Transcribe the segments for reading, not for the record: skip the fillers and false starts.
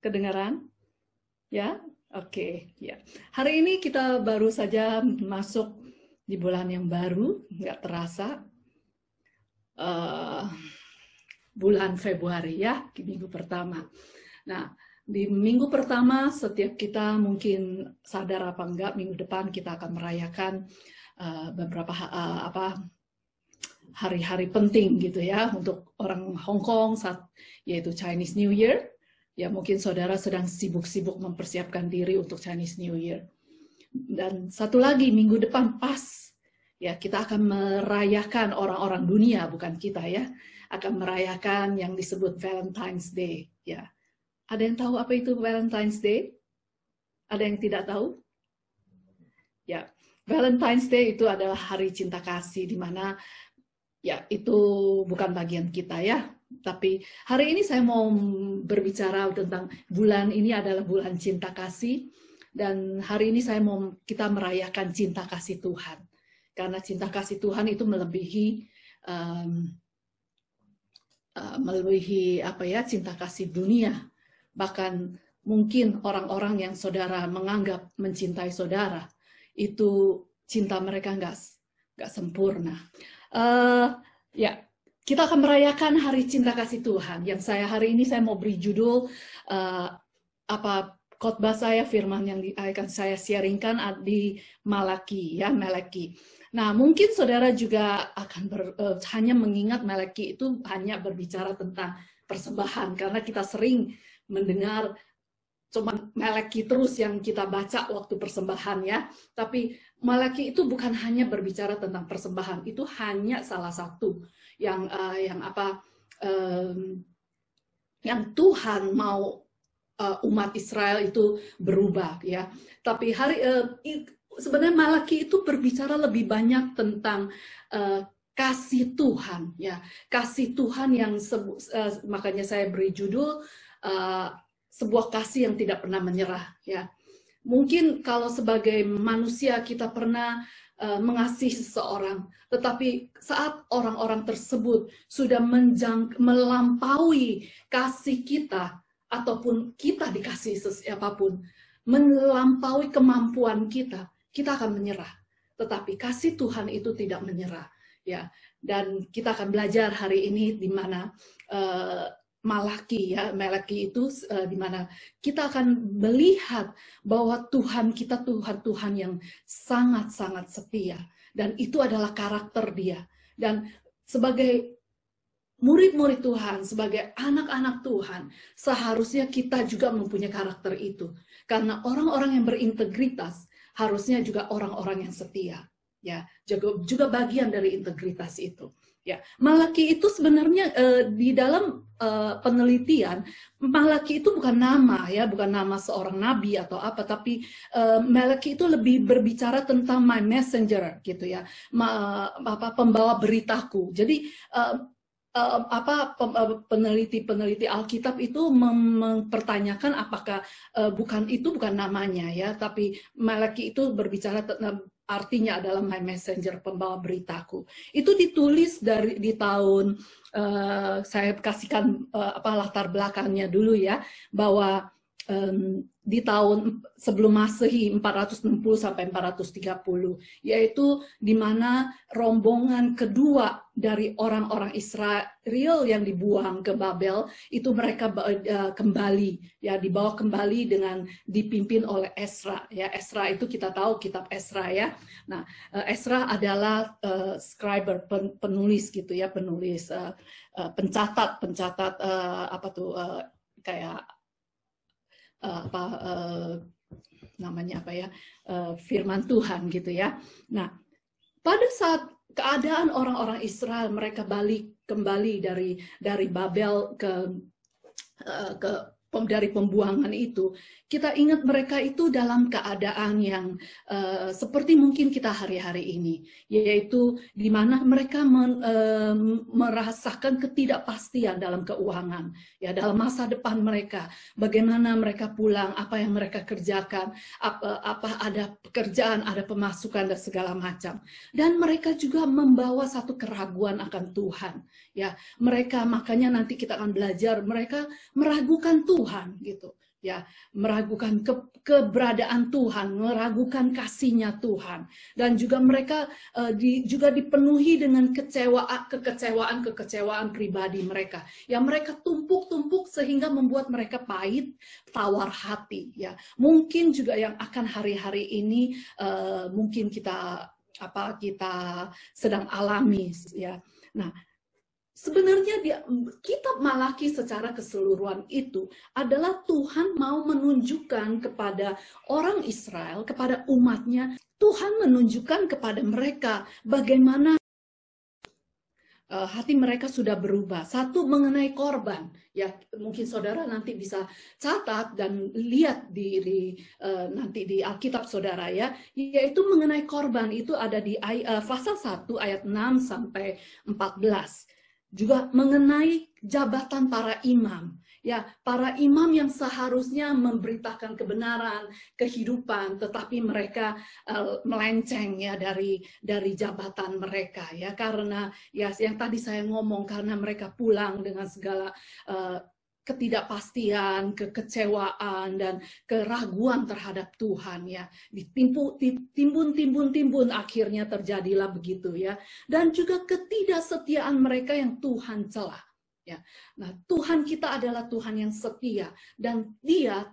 Kedengaran? Ya, oke. Ya. Hari ini kita baru saja masuk di bulan yang baru, nggak terasa. Bulan Februari ya, di minggu pertama. Nah, di minggu pertama setiap kita mungkin sadar apa enggak, minggu depan kita akan merayakan beberapa hari-hari penting gitu ya untuk orang Hong Kong, yaitu Chinese New Year. Ya mungkin saudara sedang sibuk-sibuk mempersiapkan diri untuk Chinese New Year. Dan satu lagi minggu depan pas ya kita akan merayakan orang-orang dunia, bukan kita ya, akan merayakan yang disebut Valentine's Day ya. Ada yang tahu apa itu Valentine's Day? Ada yang tidak tahu? Ya, Valentine's Day itu adalah hari cinta kasih di mana ya itu bukan bagian kita ya. Tapi hari ini saya mau berbicara tentang bulan ini adalah bulan cinta kasih. Dan hari ini saya mau kita merayakan cinta kasih Tuhan. Karena cinta kasih Tuhan itu melebihi apa ya, cinta kasih dunia. Bahkan mungkin orang-orang yang saudara menganggap mencintai saudara, itu cinta mereka nggak sempurna. Ya, kita akan merayakan Hari Cinta Kasih Tuhan. Yang hari ini saya mau beri judul khotbah saya, firman yang akan saya sharingkan di Malaki ya, Malaki. Nah, mungkin saudara juga akan hanya mengingat Malaki itu hanya berbicara tentang persembahan karena kita sering mendengar cuma Malaki terus yang kita baca waktu persembahan ya. Tapi Malaki itu bukan hanya berbicara tentang persembahan, itu hanya salah satu yang Tuhan mau umat Israel itu berubah ya. Tapi sebenarnya Malaki itu berbicara lebih banyak tentang kasih Tuhan ya, kasih Tuhan yang makanya saya beri judul sebuah kasih yang tidak pernah menyerah ya. Mungkin kalau sebagai manusia kita pernah mengasihi seseorang, tetapi saat orang-orang tersebut sudah melampaui kasih kita, ataupun kita dikasih siapapun, melampaui kemampuan kita, kita akan menyerah. Tetapi kasih Tuhan itu tidak menyerah, ya. Dan kita akan belajar hari ini di mana Malaki ya, Malaki itu di mana kita akan melihat bahwa Tuhan kita Tuhan yang sangat-sangat setia, dan itu adalah karakter Dia. Dan sebagai murid-murid Tuhan, sebagai anak-anak Tuhan, seharusnya kita juga mempunyai karakter itu. Karena orang-orang yang berintegritas harusnya juga orang-orang yang setia. Ya, juga bagian dari integritas itu. Ya, Malaki itu sebenarnya di dalam penelitian, Malaki itu bukan nama ya, bukan nama seorang nabi atau apa, tapi Malaki itu lebih berbicara tentang my messenger gitu ya, pembawa beritaku. Jadi peneliti Alkitab itu mempertanyakan apakah bukan namanya ya, tapi Malaki itu berbicara artinya adalah my messenger, pembawa beritaku. Itu ditulis di tahun saya kasihkan latar belakangnya dulu ya, bahwa di tahun sebelum Masehi 460 sampai 430, yaitu di mana rombongan kedua dari orang-orang Israel yang dibuang ke Babel itu mereka kembali ya, dibawa kembali dengan dipimpin oleh Ezra ya. Ezra itu kita tahu kitab Ezra ya. Nah, Ezra adalah scriber, penulis gitu ya, penulis pencatat kayak firman Tuhan gitu ya. Nah, pada saat keadaan orang-orang Israel mereka kembali dari Babel dari pembuangan itu, kita ingat mereka itu dalam keadaan yang seperti mungkin kita hari-hari ini, yaitu di mana mereka merasakan ketidakpastian dalam keuangan, ya, dalam masa depan mereka, bagaimana mereka pulang, apa yang mereka kerjakan, apa ada pekerjaan, ada pemasukan dan segala macam, dan mereka juga membawa satu keraguan akan Tuhan, ya, mereka makanya nanti kita akan belajar mereka meragukan Tuhan gitu. ya, meragukan keberadaan Tuhan, meragukan kasih-Nya Tuhan, dan juga mereka juga dipenuhi dengan kekecewaan pribadi mereka. Ya, mereka tumpuk-tumpuk sehingga membuat mereka pahit, tawar hati. Ya, mungkin juga yang akan hari-hari ini mungkin kita sedang alami. Ya, nah. Sebenarnya kitab Malaki secara keseluruhan itu adalah Tuhan mau menunjukkan kepada orang Israel, kepada umatnya, Tuhan menunjukkan kepada mereka bagaimana hati mereka sudah berubah. Satu, mengenai korban. Ya, mungkin saudara nanti bisa catat dan lihat nanti di Alkitab saudara ya, yaitu mengenai korban itu ada di pasal 1 ayat 6 sampai 14. Juga mengenai jabatan para imam, ya, para imam yang seharusnya memberitakan kebenaran, kehidupan, tetapi mereka melenceng ya dari jabatan mereka ya, karena ya yang tadi saya ngomong, karena mereka pulang dengan segala ketidakpastian, kekecewaan, dan keraguan terhadap Tuhan ya, timbun, akhirnya terjadilah begitu ya, dan juga ketidaksetiaan mereka yang Tuhan celah ya. Nah, Tuhan kita adalah Tuhan yang setia, dan Dia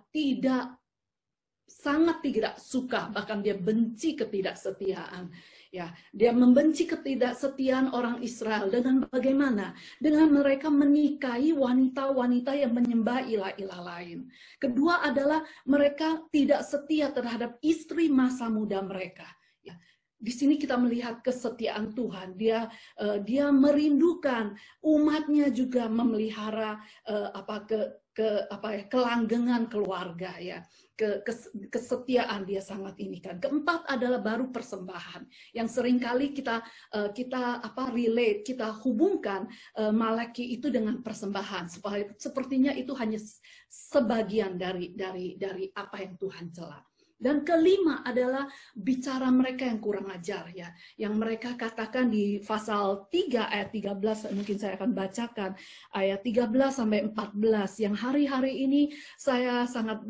sangat tidak suka, bahkan Dia benci ketidaksetiaan. Ya, Dia membenci ketidaksetiaan orang Israel dengan bagaimana? Dengan mereka menikahi wanita-wanita yang menyembah ilah-ilah lain. Kedua adalah mereka tidak setia terhadap istri masa muda mereka. Ya, di sini kita melihat kesetiaan Tuhan. Dia merindukan umatnya juga memelihara kelanggengan keluarga ya. Kesetiaan Dia sangat ini kan. Keempat adalah baru persembahan yang seringkali kita relate, kita hubungkan Malaki itu dengan persembahan. Sepertinya itu hanya sebagian dari apa yang Tuhan celah. Dan kelima adalah bicara mereka yang kurang ajar ya, yang mereka katakan di pasal 3 ayat 13, mungkin saya akan bacakan ayat 13 sampai 14 yang hari-hari ini saya sangat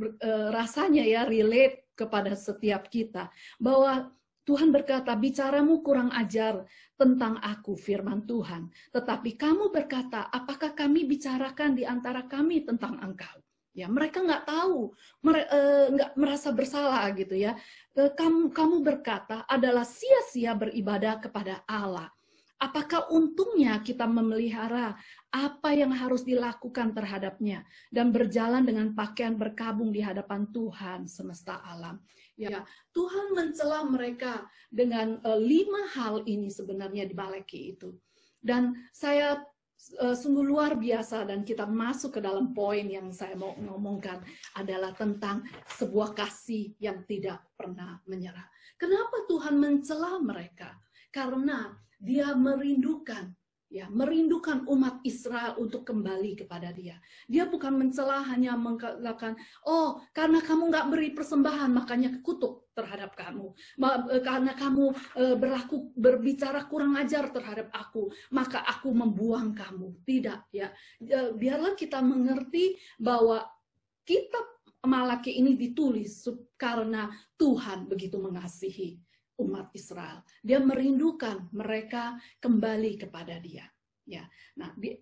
rasanya ya relate kepada setiap kita, bahwa Tuhan berkata, bicaramu kurang ajar tentang aku, firman Tuhan, tetapi kamu berkata, apakah kami bicarakan di antara kami tentang engkau? Ya, mereka nggak tahu, nggak merasa bersalah gitu ya. Kamu berkata adalah sia-sia beribadah kepada Allah. Apakah untungnya kita memelihara apa yang harus dilakukan terhadapnya dan berjalan dengan pakaian berkabung di hadapan Tuhan semesta alam? Ya, Tuhan mencela mereka dengan 5 hal ini sebenarnya di Malaki itu. Dan saya sungguh luar biasa, dan kita masuk ke dalam poin yang saya mau ngomongkan adalah tentang sebuah kasih yang tidak pernah menyerah. Kenapa Tuhan mencela mereka? Karena Dia merindukan umat Israel untuk kembali kepada Dia. Dia bukan mencela hanya mengatakan, oh karena kamu nggak beri persembahan makanya kutuk terhadap kamu, karena kamu berbicara kurang ajar terhadap aku maka aku membuang kamu. Tidak ya, biarlah kita mengerti bahwa kitab Malaki ini ditulis karena Tuhan begitu mengasihi umat Israel. Dia merindukan mereka kembali kepada Dia. Ya, nah di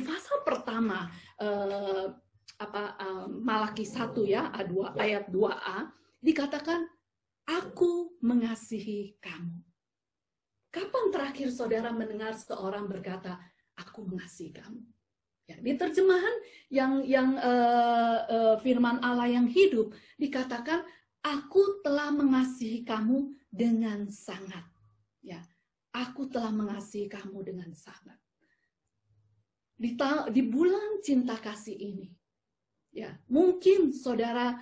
pasal pertama Malaki 1 ya, ayat 2a dikatakan, aku mengasihi kamu. Kapan terakhir saudara mendengar seorang berkata, aku mengasihi kamu? Ya, di terjemahan yang firman Allah yang hidup dikatakan, aku telah mengasihi kamu dengan sangat. Ya, aku telah mengasihi kamu dengan sangat. Di bulan cinta kasih ini, ya, mungkin saudara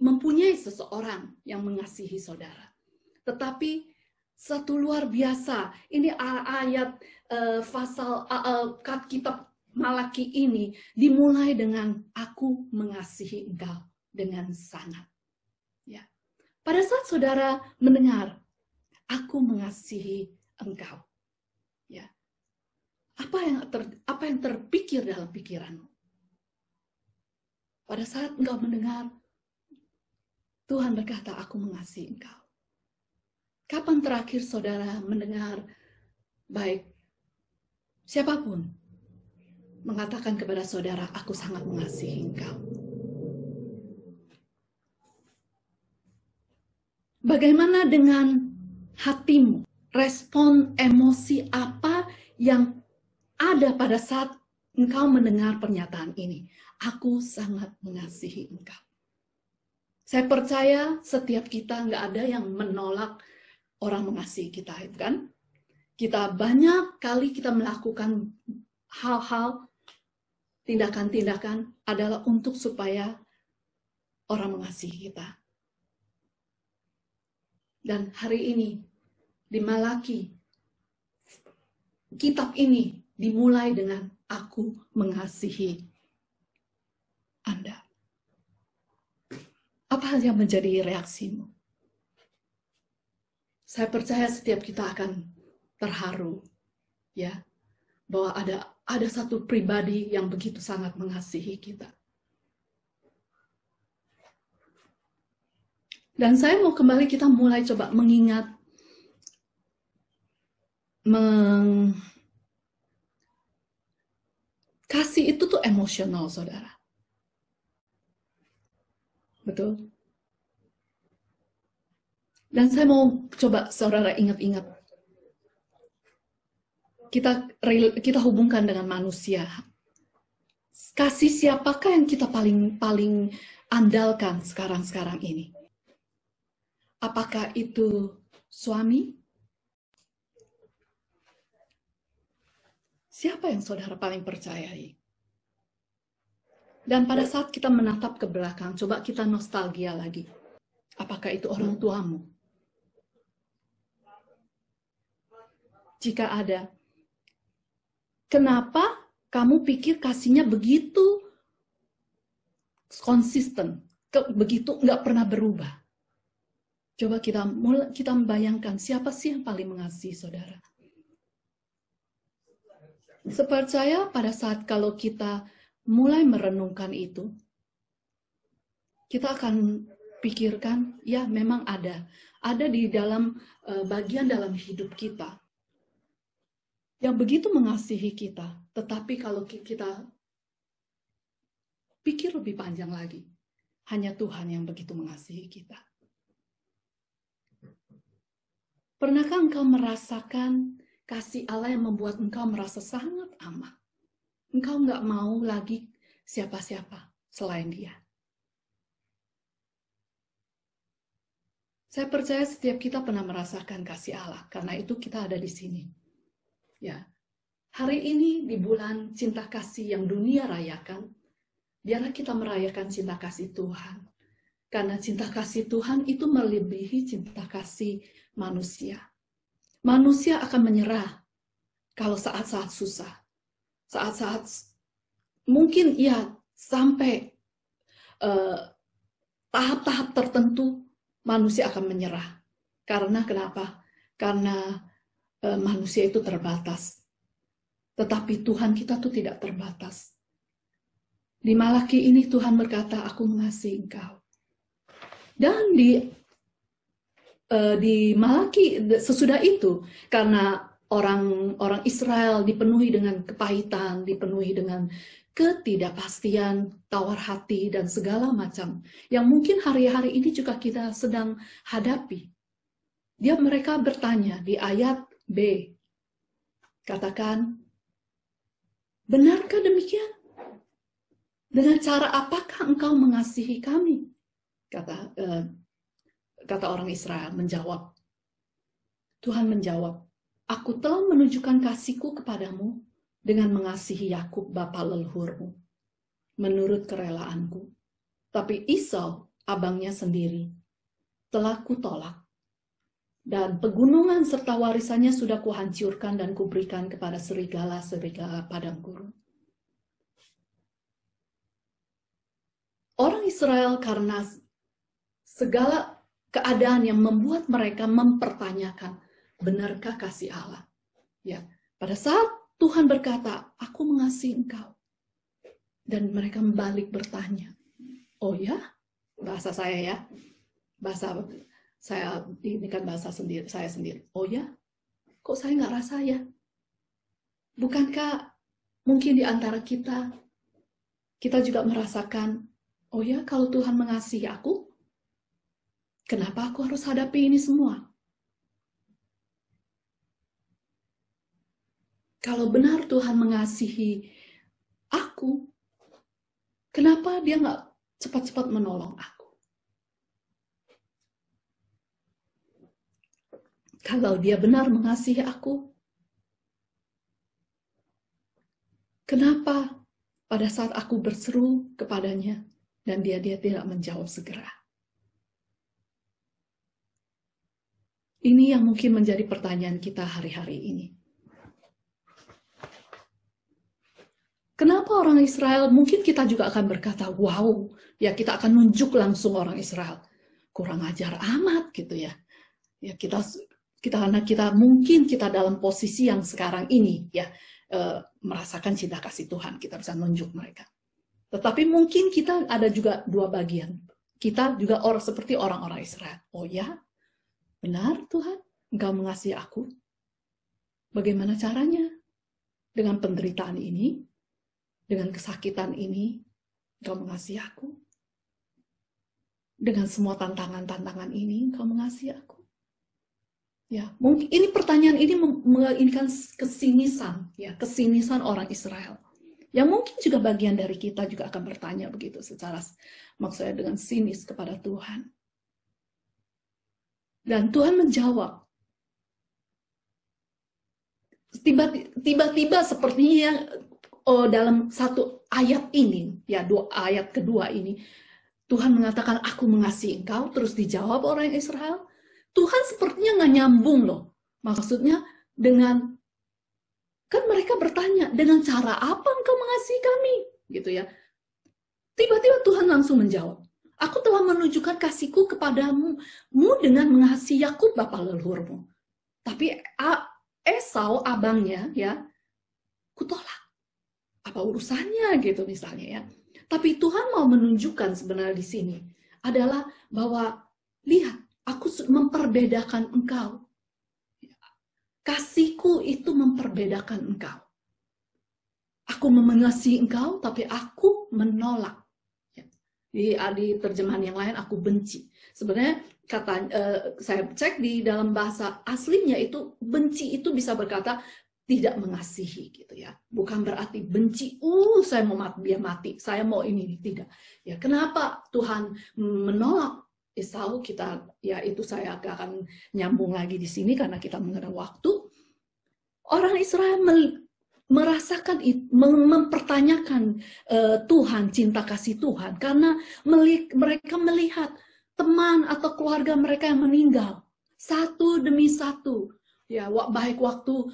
mempunyai seseorang yang mengasihi saudara. Tetapi satu luar biasa, ini ayat pasal kitab Malaki ini dimulai dengan aku mengasihi engkau dengan sangat. Ya. Pada saat saudara mendengar aku mengasihi engkau, ya, Apa yang terpikir dalam pikiranmu? Pada saat engkau mendengar Tuhan berkata, aku mengasihi engkau. Kapan terakhir saudara mendengar baik siapapun mengatakan kepada saudara, aku sangat mengasihi engkau? Bagaimana dengan hatimu? Respon emosi apa yang ada pada saat engkau mendengar pernyataan ini? Aku sangat mengasihi engkau. Saya percaya setiap kita nggak ada yang menolak orang mengasihi kita, kan? Kita banyak kali kita melakukan hal-hal, tindakan-tindakan adalah untuk supaya orang mengasihi kita. Dan hari ini di Malaki, kitab ini dimulai dengan aku mengasihi Anda. Apa yang menjadi reaksimu? Saya percaya setiap kita akan terharu, ya, bahwa ada satu pribadi yang begitu sangat mengasihi kita. Dan saya mau kembali, kita mulai coba mengingat kasih itu tuh emosional, saudara. Betul. Dan saya mau coba saudara ingat-ingat. Kita hubungkan dengan manusia. Kasih siapakah yang kita paling andalkan sekarang ini? Apakah itu suami? Siapa yang saudara paling percayai? Dan pada saat kita menatap ke belakang, coba kita nostalgia lagi. Apakah itu orang tuamu? Jika ada, kenapa kamu pikir kasihnya begitu konsisten, begitu nggak pernah berubah? Coba kita membayangkan siapa sih yang paling mengasihi saudara. Sepercaya pada saat kalau kita mulai merenungkan itu, kita akan pikirkan, ya memang ada di dalam bagian dalam hidup kita yang begitu mengasihi kita. Tetapi kalau kita pikir lebih panjang lagi, hanya Tuhan yang begitu mengasihi kita. Pernahkah engkau merasakan kasih Allah yang membuat engkau merasa sangat aman? Engkau nggak mau lagi siapa-siapa selain Dia. Saya percaya setiap kita pernah merasakan kasih Allah, karena itu kita ada di sini. Ya, hari ini di bulan cinta kasih yang dunia rayakan, biarlah kita merayakan cinta kasih Tuhan. Karena cinta kasih Tuhan itu melebihi cinta kasih manusia. Manusia akan menyerah kalau saat-saat susah. Saat-saat mungkin ya sampai tahap-tahap tertentu manusia akan menyerah. Karena kenapa? Karena manusia itu terbatas. Tetapi Tuhan kita tuh tidak terbatas. Di Malaki ini Tuhan berkata, aku mengasihi engkau. Dan di Malaki sesudah itu, karena orang Israel dipenuhi dengan kepahitan, dipenuhi dengan ketidakpastian, tawar hati, dan segala macam. Yang mungkin hari-hari ini juga kita sedang hadapi. Mereka bertanya di ayat B. Katakan, benarkah demikian? Dengan cara apakah engkau mengasihi kami? Kata orang Israel menjawab. Tuhan menjawab, aku telah menunjukkan kasihku kepadamu dengan mengasihi Yakub bapa leluhurmu, menurut kerelaanku. Tapi Esau, abangnya sendiri, telah kutolak. Dan pegunungan serta warisannya sudah kuhancurkan dan kuberikan kepada serigala-serigala padang gurun. Orang Israel karena segala keadaan yang membuat mereka mempertanyakan, benarkah kasih Allah? Ya, pada saat Tuhan berkata, aku mengasihi engkau. Dan mereka balik bertanya, oh ya? Bahasa saya ya. Bahasa saya, ini kan bahasa sendiri, saya sendiri. Oh ya? Kok saya nggak rasa ya? Bukankah mungkin di antara kita juga merasakan, oh ya, kalau Tuhan mengasihi aku, kenapa aku harus hadapi ini semua? Kalau benar Tuhan mengasihi aku, kenapa dia nggak cepat-cepat menolong aku? Kalau dia benar mengasihi aku, kenapa pada saat aku berseru kepadanya dan dia tidak menjawab segera? Ini yang mungkin menjadi pertanyaan kita hari-hari ini. Kenapa orang Israel, mungkin kita juga akan berkata, wow, ya kita akan nunjuk langsung orang Israel. Kurang ajar amat gitu ya. Ya karena kita mungkin kita dalam posisi yang sekarang ini ya merasakan cinta kasih Tuhan, kita bisa nunjuk mereka. Tetapi mungkin kita ada juga dua bagian. Kita juga seperti orang-orang Israel. Oh ya, benar Tuhan, Engkau mengasihi aku. Bagaimana caranya? Dengan penderitaan ini, dengan kesakitan ini, Engkau mengasihi aku. Dengan semua tantangan-tantangan ini, Engkau mengasihi aku. Ya, mungkin ini pertanyaan ini menginginkan kesinisan, ya, kesinisan orang Israel. Yang mungkin juga bagian dari kita juga akan bertanya begitu secara maksudnya dengan sinis kepada Tuhan. Dan Tuhan menjawab. Tiba-tiba sepertinya dalam satu ayat ini, ya ayat kedua ini, Tuhan mengatakan aku mengasihi engkau, terus dijawab orang Israel. Tuhan sepertinya nggak nyambung loh. Maksudnya dengan, kan mereka bertanya, dengan cara apa engkau mengasihi kami? Gitu ya. Tiba-tiba Tuhan langsung menjawab. Aku telah menunjukkan kasihku kepadamu dengan mengasihi Yakub bapa leluhurmu. Tapi Esau abangnya ya, kutolak. Apa urusannya gitu misalnya ya. Tapi Tuhan mau menunjukkan sebenarnya di sini adalah bahwa lihat, aku memperbedakan engkau. Kasihku itu memperbedakan engkau. Aku mengasihi engkau, tapi aku menolak. Di terjemahan yang lain, aku benci. Sebenarnya saya cek di dalam bahasa aslinya itu, benci itu bisa berkata tidak mengasihi gitu ya. Bukan berarti benci, saya mau mati, dia mati, saya mau ini, tidak. Ya, kenapa Tuhan menolak Esau? Ya itu saya agak akan nyambung lagi di sini karena kita mengenai waktu. Orang Israel merasakan, mempertanyakan Tuhan, cinta kasih Tuhan karena mereka melihat teman atau keluarga mereka yang meninggal satu demi satu. Ya, baik waktu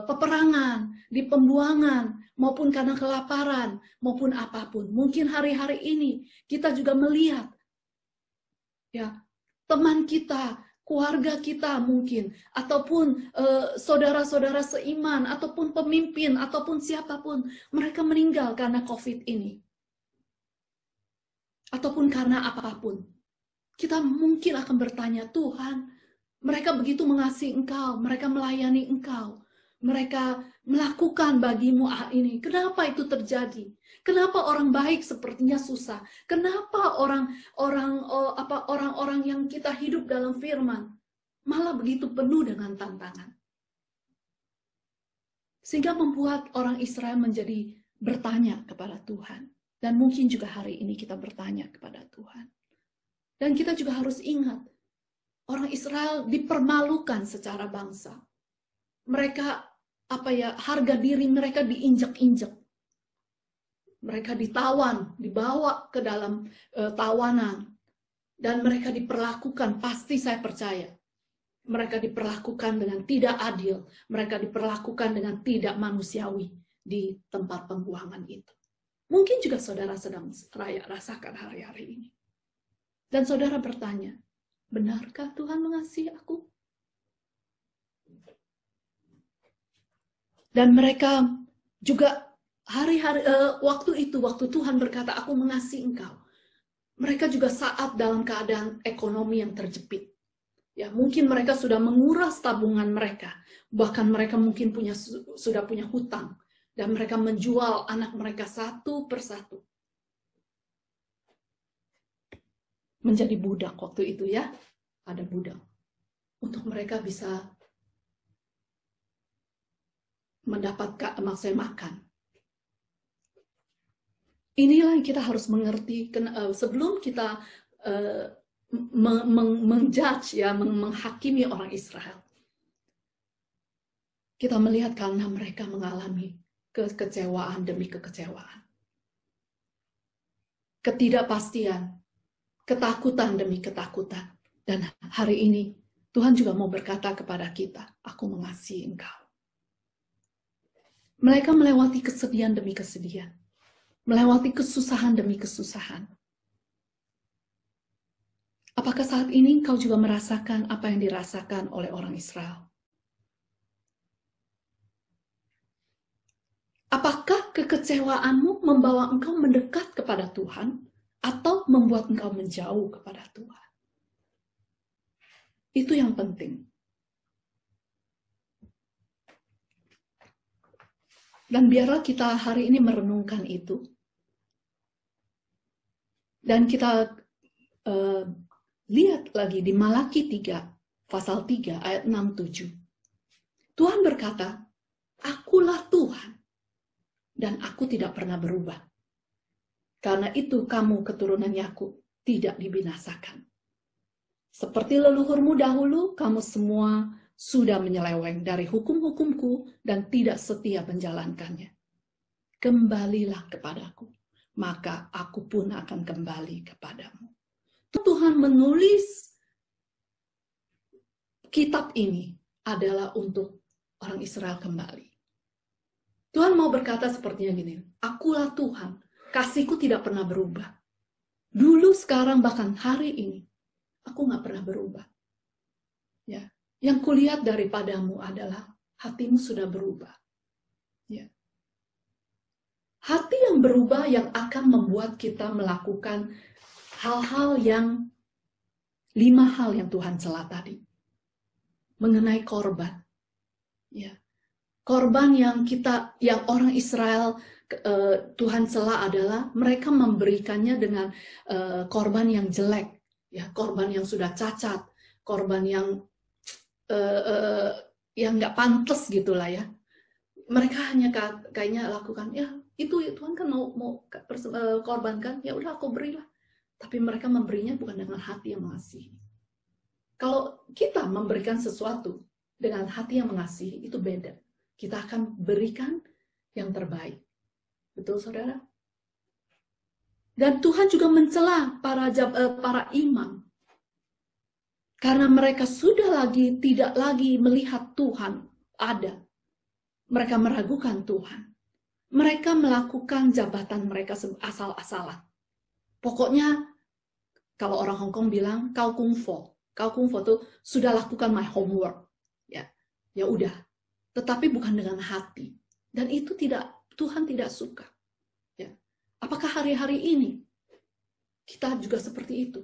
peperangan, di pembuangan, maupun karena kelaparan, maupun apapun. Mungkin hari-hari ini kita juga melihat ya, teman kita, keluarga kita mungkin, ataupun saudara-saudara seiman, ataupun pemimpin, ataupun siapapun, mereka meninggal karena COVID ini. Ataupun karena apapun. Kita mungkin akan bertanya, Tuhan, mereka begitu mengasihi engkau, mereka melayani engkau, mereka melakukan bagimu ini. Kenapa itu terjadi? Kenapa orang baik sepertinya susah? Kenapa orang-orang yang kita hidup dalam firman malah begitu penuh dengan tantangan? Sehingga membuat orang Israel menjadi bertanya kepada Tuhan. Dan mungkin juga hari ini kita bertanya kepada Tuhan. Dan kita juga harus ingat, orang Israel dipermalukan secara bangsa. Mereka, harga diri mereka diinjak-injak. Mereka ditawan, dibawa ke dalam tawanan. Dan mereka diperlakukan, pasti saya percaya. Mereka diperlakukan dengan tidak adil. Mereka diperlakukan dengan tidak manusiawi di tempat pembuangan itu. Mungkin juga saudara sedang rasakan hari-hari ini. Dan saudara bertanya, benarkah Tuhan mengasihi aku? Dan mereka juga hari-hari waktu itu, waktu Tuhan berkata, aku mengasihi engkau. Mereka juga saat dalam keadaan ekonomi yang terjepit. Ya, mungkin mereka sudah menguras tabungan mereka. Bahkan mereka mungkin sudah punya hutang. Dan mereka menjual anak mereka satu persatu. Menjadi budak waktu itu ya. Ada budak. Untuk mereka bisa mendapatkan maksudnya makan. Inilah yang kita harus mengerti sebelum kita menjudge ya, menghakimi orang Israel. Kita melihat karena mereka mengalami kekecewaan demi kekecewaan. Ketidakpastian, ketakutan demi ketakutan. Dan hari ini Tuhan juga mau berkata kepada kita, aku mengasihi engkau. Mereka melewati kesedihan demi kesedihan. Melewati kesusahan demi kesusahan. Apakah saat ini kau juga merasakan apa yang dirasakan oleh orang Israel? Apakah kekecewaanmu membawa engkau mendekat kepada Tuhan atau membuat engkau menjauh kepada Tuhan? Itu yang penting. Dan biarlah kita hari ini merenungkan itu. Dan kita lihat lagi di Malaki 3, pasal 3, ayat 6-7. Tuhan berkata, akulah Tuhan, dan aku tidak pernah berubah. Karena itu kamu keturunan Yakub tidak dibinasakan. Seperti leluhurmu dahulu, kamu semua sudah menyeleweng dari hukum-hukumku dan tidak setia menjalankannya. Kembalilah kepadaku, maka aku pun akan kembali kepadamu. Tuhan menulis kitab ini adalah untuk orang Israel kembali. Tuhan mau berkata sepertinya gini, akulah Tuhan, kasihku tidak pernah berubah. Dulu, sekarang, bahkan hari ini, aku nggak pernah berubah. Ya. Yang kulihat daripadamu adalah hatimu sudah berubah. Ya. Hati yang berubah yang akan membuat kita melakukan hal-hal yang 5 hal yang Tuhan cela tadi. Mengenai korban. Ya. Korban yang orang Israel Tuhan cela adalah mereka memberikannya dengan korban yang jelek. Ya, korban yang sudah cacat. Korban yang nggak pantas gitulah ya. Mereka hanya kayaknya lakukan, ya itu Tuhan kan mau korbankan, ya udah aku berilah. Tapi mereka memberinya bukan dengan hati yang mengasihi. Kalau kita memberikan sesuatu dengan hati yang mengasihi, itu beda. Kita akan berikan yang terbaik. Betul, saudara? Dan Tuhan juga mencela para imam. Karena mereka tidak lagi melihat Tuhan ada. Mereka meragukan Tuhan. Mereka melakukan jabatan mereka asal-asalan. Pokoknya, kalau orang Hong Kong bilang, kau kung fu. Kau kung fu itu sudah lakukan my homework. Ya udah. Tetapi bukan dengan hati. Dan itu Tuhan tidak suka. Ya. Apakah hari-hari ini kita juga seperti itu?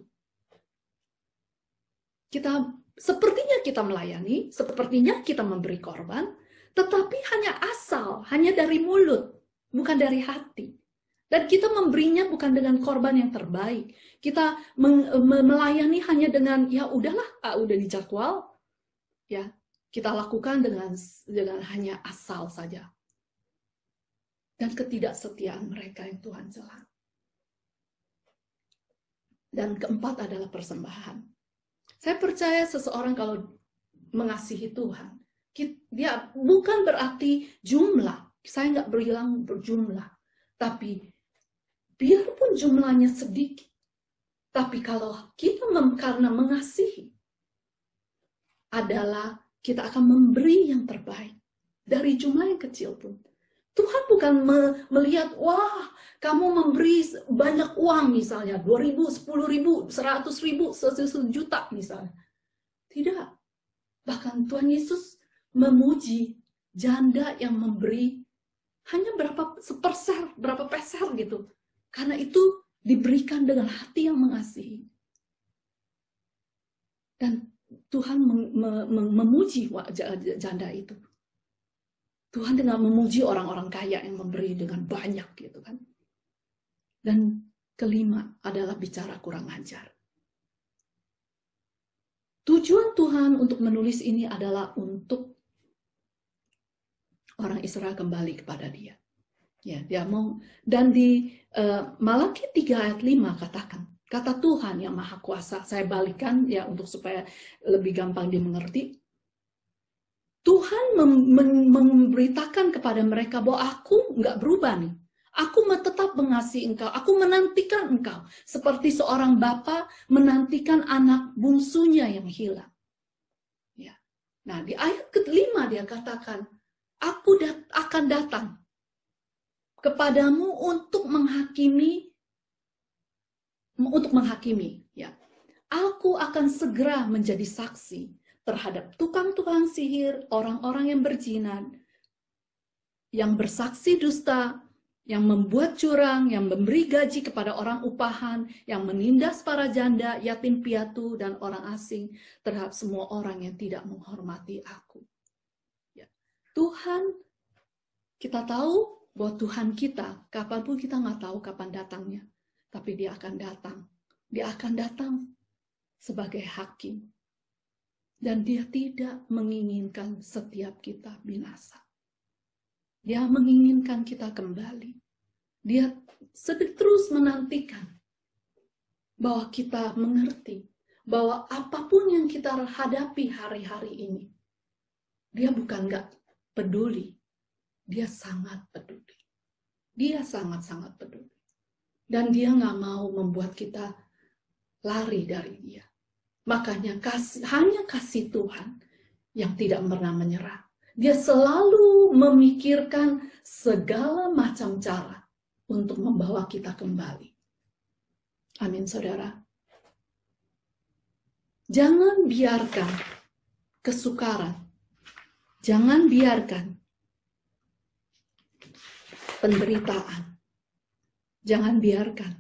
Sepertinya kita melayani, sepertinya kita memberi korban, tetapi hanya dari mulut, bukan dari hati. Dan kita memberinya bukan dengan korban yang terbaik. Kita melayani hanya dengan, ya udahlah, udah dijadwal, ya kita lakukan dengan hanya asal saja. Dan ketidaksetiaan mereka yang Tuhan cela. Dan keempat adalah persembahan. Saya percaya seseorang kalau mengasihi Tuhan, dia bukan berarti jumlah. Saya nggak bilang berjumlah. Tapi biarpun jumlahnya sedikit. Tapi kalau kita karena mengasihi, adalah kita akan memberi yang terbaik. Dari jumlah yang kecil pun. Tuhan bukan melihat, wah kamu memberi banyak uang misalnya, 2.000, 10.000, 100.000, 1 juta misalnya. Tidak. Bahkan Tuhan Yesus memuji janda yang memberi hanya berapa seperser, berapa peser gitu. Karena itu diberikan dengan hati yang mengasihi. Dan Tuhan memuji janda itu. Tuhan dengan memuji orang-orang kaya yang memberi dengan banyak gitu kan. Dan kelima adalah bicara kurang ajar. Tujuan Tuhan untuk menulis ini adalah untuk orang Israel kembali kepada Dia. Ya, dia mau, dan di Malaki 3 ayat 5 katakan, kata Tuhan yang Maha Kuasa, saya balikan ya untuk supaya lebih gampang dimengerti. Tuhan memberitakan kepada mereka bahwa aku nggak berubah nih. Aku tetap mengasihi engkau. Aku menantikan engkau. Seperti seorang bapa menantikan anak bungsunya yang hilang. Ya. Nah di ayat ke-5 dia katakan, aku akan datang kepadamu untuk menghakimi. Ya. Aku akan segera menjadi saksi terhadap tukang-tukang sihir, orang-orang yang berzina, yang bersaksi dusta, yang membuat curang, yang memberi gaji kepada orang upahan, yang menindas para janda, yatim piatu, dan orang asing, terhadap semua orang yang tidak menghormati aku. Ya. Tuhan, kita tahu bahwa Tuhan kita, kapanpun kita nggak tahu kapan datangnya, tapi Dia akan datang. Dia akan datang sebagai hakim. Dan Dia tidak menginginkan setiap kita binasa. Dia menginginkan kita kembali. Dia terus menantikan bahwa kita mengerti bahwa apapun yang kita hadapi hari-hari ini, Dia bukan nggak peduli. Dia sangat peduli. Dia sangat-sangat peduli. Dan Dia nggak mau membuat kita lari dari Dia. Makanya hanya kasih Tuhan yang tidak pernah menyerah. Dia selalu memikirkan segala macam cara untuk membawa kita kembali. Amin, saudara. Jangan biarkan kesukaran, jangan biarkan penderitaan, jangan biarkan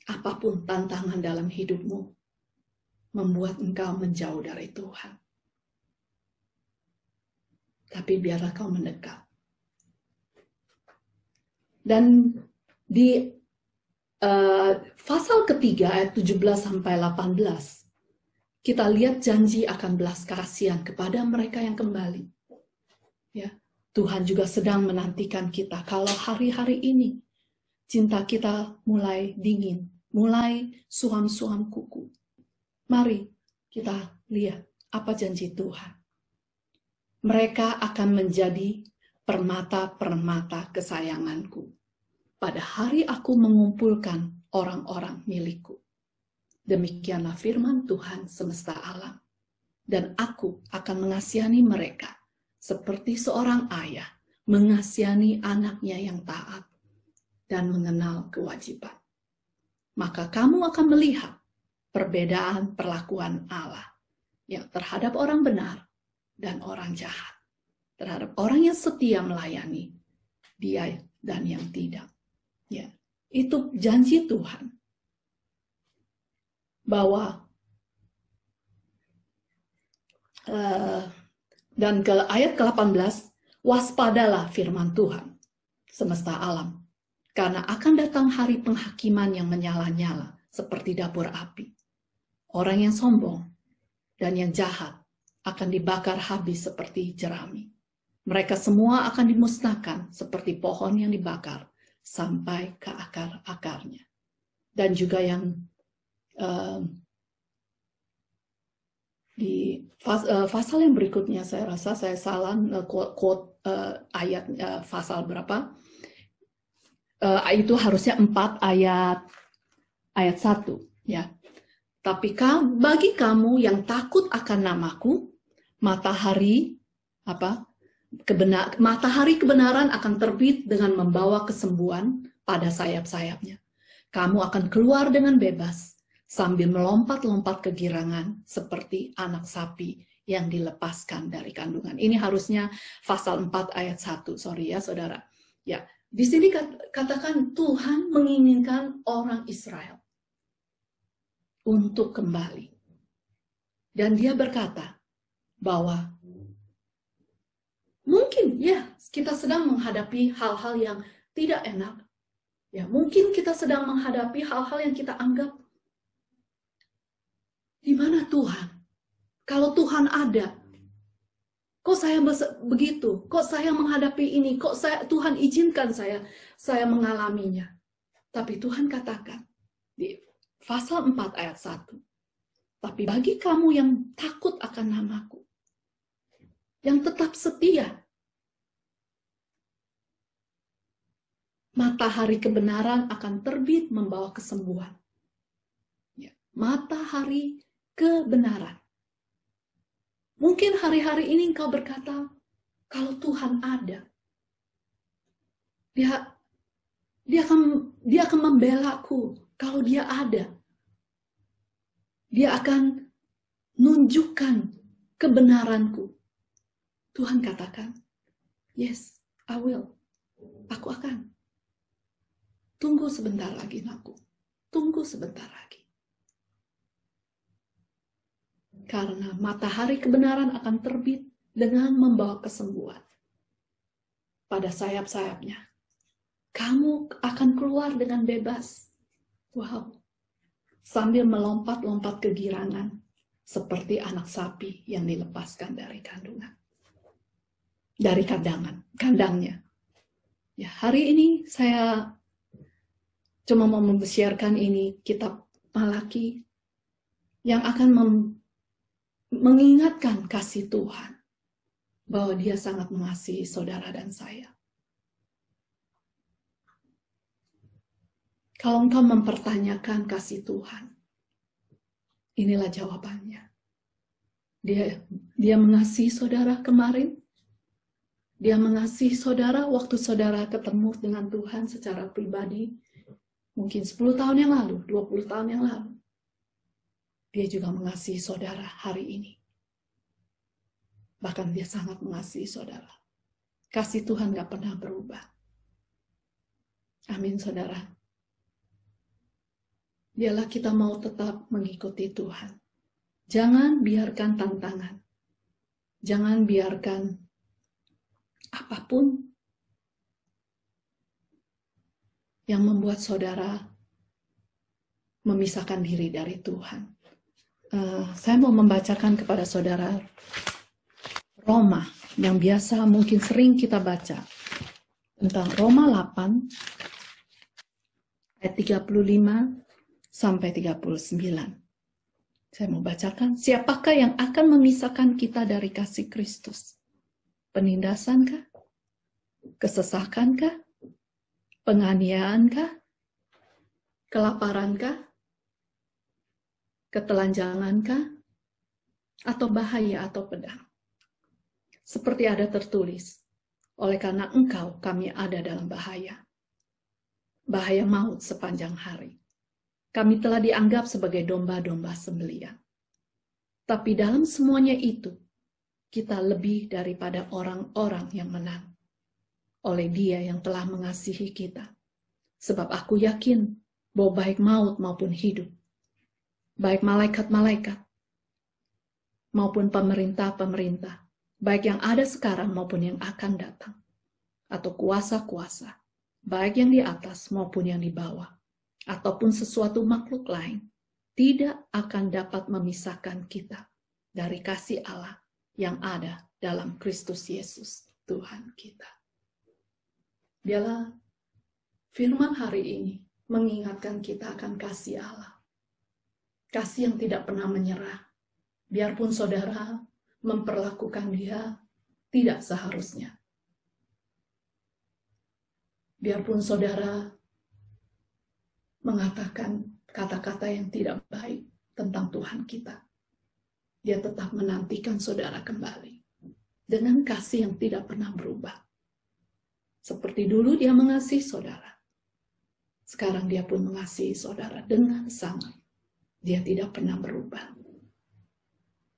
apapun tantangan dalam hidupmu membuat engkau menjauh dari Tuhan. Tapi biarlah kau mendekat. Dan di pasal ketiga ayat 17-18, kita lihat janji akan belas kasihan kepada mereka yang kembali. Ya, Tuhan juga sedang menantikan kita. Kalau hari-hari ini cinta kita mulai dingin, mulai suam-suam kuku, mari kita lihat apa janji Tuhan. Mereka akan menjadi permata-permata kesayanganku. Pada hari aku mengumpulkan orang-orang milikku. Demikianlah firman Tuhan semesta alam. Dan aku akan mengasihani mereka seperti seorang ayah mengasihani anaknya yang taat dan mengenal kewajiban. Maka kamu akan melihat perbedaan perlakuan Allah yang terhadap orang benar dan orang jahat, terhadap orang yang setia melayani Dia dan yang tidak. Ya, itu janji Tuhan bahwa dan ke ayat ke-18, waspadalah firman Tuhan semesta alam, karena akan datang hari penghakiman yang menyala-nyala seperti dapur api. Orang yang sombong dan yang jahat akan dibakar habis seperti jerami. Mereka semua akan dimusnahkan seperti pohon yang dibakar sampai ke akar-akarnya. Dan juga yang di pasal yang berikutnya, saya rasa saya salah quote ayat pasal berapa. Itu harusnya 4 ayat 1 ya. Tapi bagi kamu yang takut akan namaku, matahari kebenaran akan terbit dengan membawa kesembuhan pada sayap-sayapnya. Kamu akan keluar dengan bebas sambil melompat-lompat kegirangan seperti anak sapi yang dilepaskan dari kandungan. Ini harusnya pasal 4 ayat 1, sorry ya saudara. Ya, di sini katakan Tuhan menginginkan orang Israel untuk kembali. Dan dia berkata bahwa mungkin ya kita sedang menghadapi hal-hal yang tidak enak. Ya, mungkin kita sedang menghadapi hal-hal yang kita anggap, di mana Tuhan? Kalau Tuhan ada, kok saya begitu? Kok saya menghadapi ini? Kok Tuhan izinkan saya mengalaminya? Tapi Tuhan katakan di pasal 4 ayat 1, tapi bagi kamu yang takut akan namaku, yang tetap setia, matahari kebenaran akan terbit membawa kesembuhan. Ya, matahari kebenaran. Mungkin hari-hari ini engkau berkata, kalau Tuhan ada, dia akan membelaku. Kalau dia ada, dia akan nunjukkan kebenaranku. Tuhan katakan, yes, I will. Aku akan. Tunggu sebentar lagi, anakku. Tunggu sebentar lagi. Karena matahari kebenaran akan terbit dengan membawa kesembuhan pada sayap-sayapnya. Kamu akan keluar dengan bebas. Wow. Sambil melompat-lompat kegirangan seperti anak sapi yang dilepaskan dari kandungan. Dari kandangnya. Ya, hari ini saya cuma mau mempersiarkan ini kitab Malaki yang akan mengingatkan kasih Tuhan bahwa Dia sangat mengasihi saudara dan saya. Kalau engkau mempertanyakan kasih Tuhan, inilah jawabannya. Dia mengasihi saudara kemarin. Dia mengasihi saudara waktu saudara ketemu dengan Tuhan secara pribadi. Mungkin 10 tahun yang lalu, 20 tahun yang lalu. Dia juga mengasihi saudara hari ini. Bahkan dia sangat mengasihi saudara. Kasih Tuhan gak pernah berubah. Amin saudara. Biarlah kita mau tetap mengikuti Tuhan. Jangan biarkan tantangan. Jangan biarkan apapun yang membuat saudara memisahkan diri dari Tuhan. Saya mau membacakan kepada saudara Roma yang biasa mungkin sering kita baca tentang Roma 8 ayat 35 sampai 39. Saya mau bacakan, siapakah yang akan memisahkan kita dari kasih Kristus? Penindasankah? Kesesakankah? Penganiayaankah? Kelaparankah? Ketelanjangankah? Atau bahaya atau pedang? Seperti ada tertulis, oleh karena engkau kami ada dalam bahaya. Bahaya maut sepanjang hari. Kami telah dianggap sebagai domba-domba sembelihan. Tapi dalam semuanya itu, kita lebih daripada orang-orang yang menang. Oleh Dia yang telah mengasihi kita. Sebab aku yakin bahwa baik maut maupun hidup, baik malaikat-malaikat, maupun pemerintah-pemerintah, baik yang ada sekarang maupun yang akan datang, atau kuasa-kuasa, baik yang di atas maupun yang di bawah, ataupun sesuatu makhluk lain, tidak akan dapat memisahkan kita dari kasih Allah yang ada dalam Kristus Yesus, Tuhan kita. Biarlah firman hari ini mengingatkan kita akan kasih Allah. Kasih yang tidak pernah menyerah. Biarpun saudara memperlakukan Dia tidak seharusnya. Biarpun saudara mengatakan kata-kata yang tidak baik tentang Tuhan kita, Dia tetap menantikan saudara kembali dengan kasih yang tidak pernah berubah. Seperti dulu Dia mengasihi saudara, sekarang Dia pun mengasihi saudara dengan sangat. Dia tidak pernah berubah.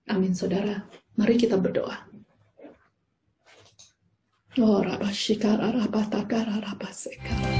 Amin, saudara. Mari kita berdoa. Oh, Rabba Shikara, Rabba Takara, Rabba Sekara.